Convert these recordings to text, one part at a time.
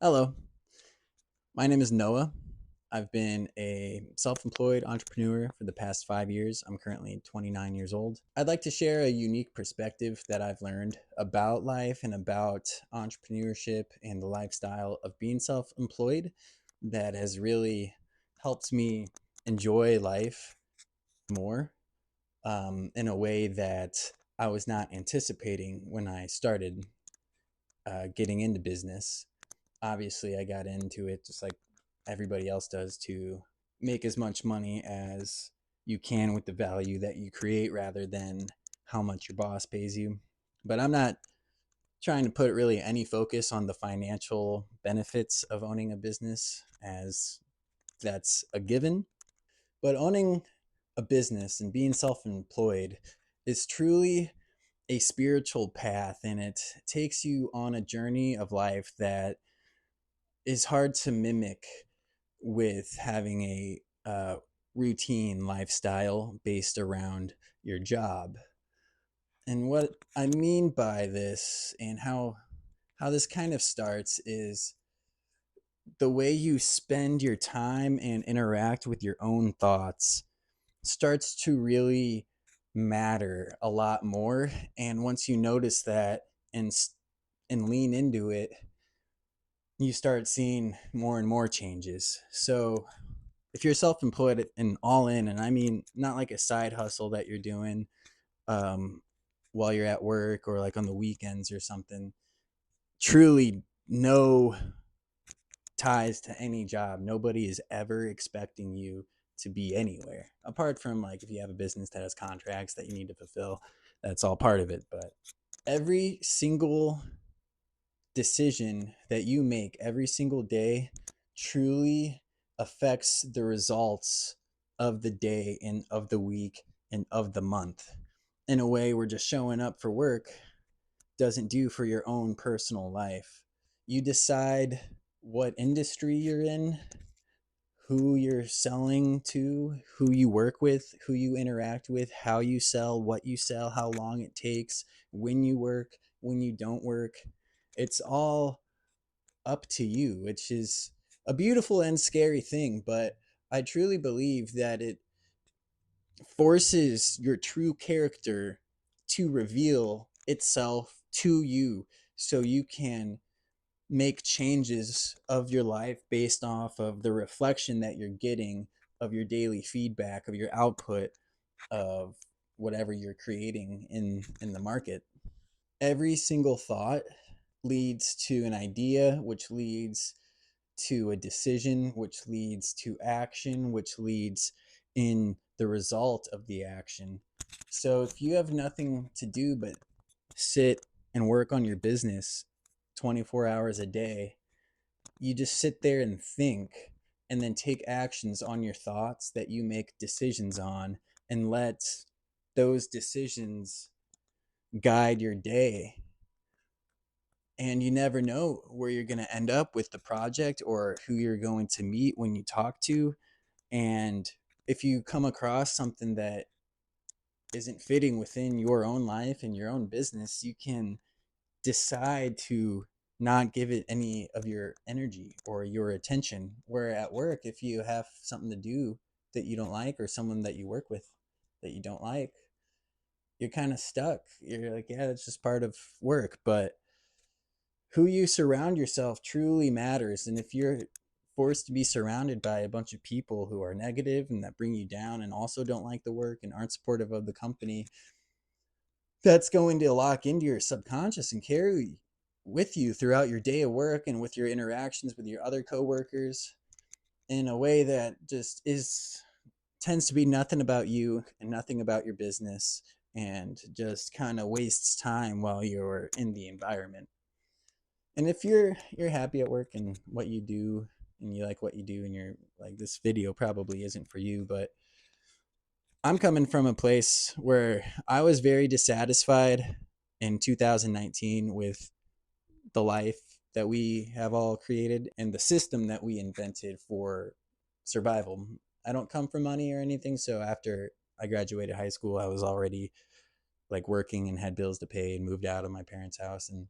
Hello, my name is Noah. I've been a self employed entrepreneur for the past 5 years. I'm currently 29 years old. I'd like to share a unique perspective that I've learned about life and about entrepreneurship and the lifestyle of being self employed that has really helped me enjoy life more in a way that I was not anticipating when I started getting into business. Obviously, I got into it just like everybody else does to make as much money as you can with the value that you create rather than how much your boss pays you. But I'm not trying to put really any focus on the financial benefits of owning a business, as that's a given. But owning a business and being self employed is truly a spiritual path, and it takes you on a journey of life that is hard to mimic with having a routine lifestyle based around your job. And what I mean by this and how this kind of starts is the way you spend your time and interact with your own thoughts starts to really matter a lot more. And once you notice that and and lean into it, you start seeing more and more changes. So if you're self-employed and all in, and I mean not like a side hustle that you're doing um, while you're at work or like on the weekends or something, truly no ties to any job. Nobody is ever expecting you to be anywhere apart from like if you have a business that has contracts that you need to fulfill. That's all part of it. But every single decision that you make every single day truly affects the results of the day and of the week and of the month in a way where just showing up for work doesn't do for your own personal life. You decide what industry you're in, who you're selling to, who you work with, who you interact with, how you sell, what you sell, how long it takes, when you work, when you don't work. It's all up to you, which is a beautiful and scary thing. But I truly believe that it forces your true character to reveal itself to you so you can make changes of your life based off of the reflection that you're getting of your daily feedback, of your output, of whatever you're creating in the market. Every single thought leads to an idea, which leads to a decision, which leads to action, which leads in the result of the action. So if you have nothing to do but sit and work on your business 24 hours a day, you just sit there and think and then take actions on your thoughts that you make decisions on and let those decisions guide your day, and you never know where you're going to end up with the project or who you're going to meet when you talk to. And if you come across something that isn't fitting within your own life and your own business, you can decide to not give it any of your energy or your attention. Where at work, if you have something to do that you don't like or someone that you work with that you don't like, you're kind of stuck. You're like, yeah, it's just part of work. But who you surround yourself truly matters. And if you're forced to be surrounded by a bunch of people who are negative and that bring you down and also don't like the work and aren't supportive of the company, that's going to lock into your subconscious and carry with you throughout your day of work and with your interactions with your other coworkers in a way that just is tends to be nothing about you and nothing about your business, and just kind of wastes time while you're in the environment. And if you're happy at work and what you do and you like what you do and you're like, this video probably isn't for you, but I'm coming from a place where I was very dissatisfied in 2019 with the life that we have all created and the system that we invented for survival. I don't come from money or anything, so after I graduated high school, I was already like working and had bills to pay and moved out of my parents' house and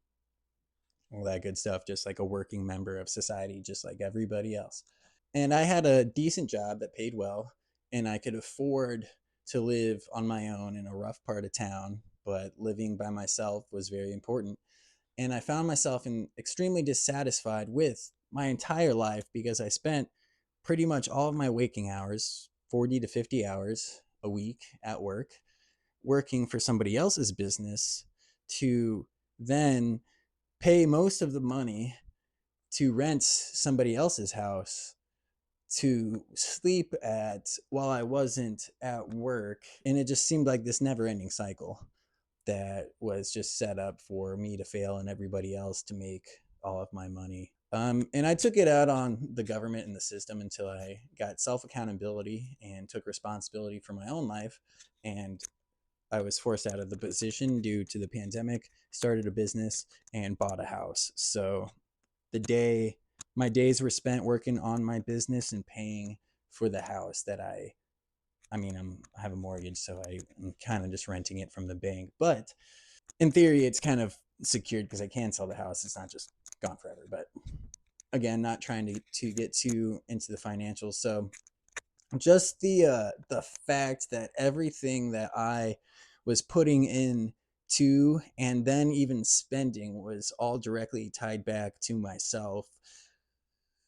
all that good stuff, just like a working member of society, just like everybody else. And I had a decent job that paid well, and I could afford to live on my own in a rough part of town, but living by myself was very important. And I found myself extremely dissatisfied with my entire life because I spent pretty much all of my waking hours, 40 to 50 hours a week at work, working for somebody else's business to then pay most of the money to rent somebody else's house to sleep at while I wasn't at work. And it just seemed like this never ending cycle that was just set up for me to fail and everybody else to make all of my money. And I took it out on the government and the system until I got self accountability and took responsibility for my own life. And I was forced out of the position due to the pandemic, started a business, and bought a house. So the day my days were spent working on my business and paying for the house that I have a mortgage, so I'm kind of just renting it from the bank. But in theory, it's kind of secured because I can sell the house. It's not just gone forever. But again, not trying to get too into the financials. So just the fact that everything that I was putting in to and then even spending was all directly tied back to myself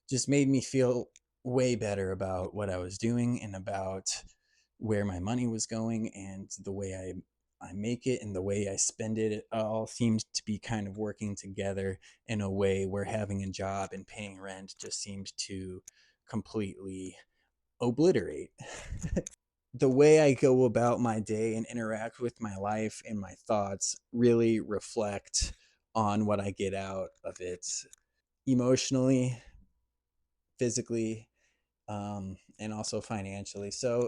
just made me feel way better about what I was doing and about where my money was going and the way I make it and the way I spend it. It all seems to be kind of working together in a way where having a job and paying rent just seems to completely obliterate. The way I go about my day and interact with my life and my thoughts really reflect on what I get out of it emotionally, physically, and also financially. So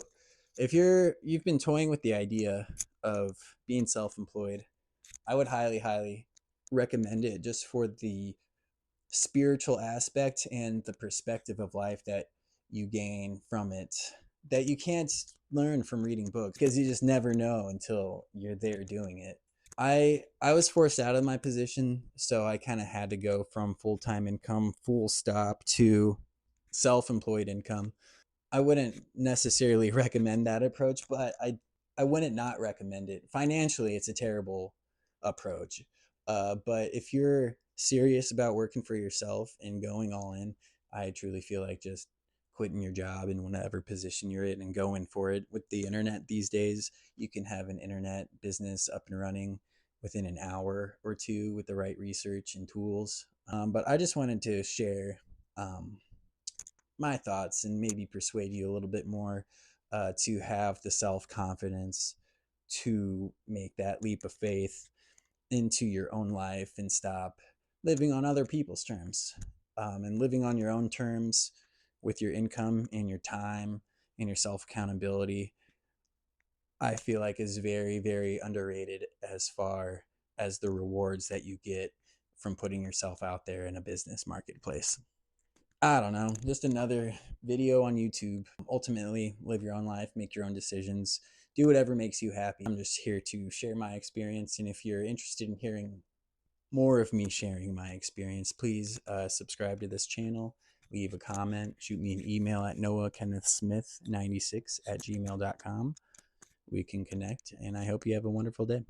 if you've been toying with the idea of being self-employed, I would highly recommend it just for the spiritual aspect and the perspective of life that you gain from it that you can't learn from reading books because you just never know until you're there doing it. I was forced out of my position, so I kind of had to go from full-time income full stop to self-employed income. I wouldn't necessarily recommend that approach, but I wouldn't not recommend it. Financially, it's a terrible approach. But if you're serious about working for yourself and going all in, I truly feel like just quitting your job in whatever position you're in and going for it. With the internet these days, you can have an internet business up and running within an hour or two with the right research and tools. But I just wanted to share um, my thoughts and maybe persuade you a little bit more to have the self confidence to make that leap of faith into your own life and stop living on other people's terms and living on your own terms with your income and your time and your self accountability. I feel like is very underrated as far as the rewards that you get from putting yourself out there in a business marketplace. I don't know, just another video on YouTube. Ultimately, live your own life, make your own decisions, do whatever makes you happy. I'm just here to share my experience. And if you're interested in hearing more of me sharing my experience, please subscribe to this channel, leave a comment, shoot me an email at noahkennethsmith96 at gmail.com. We can connect, and I hope you have a wonderful day.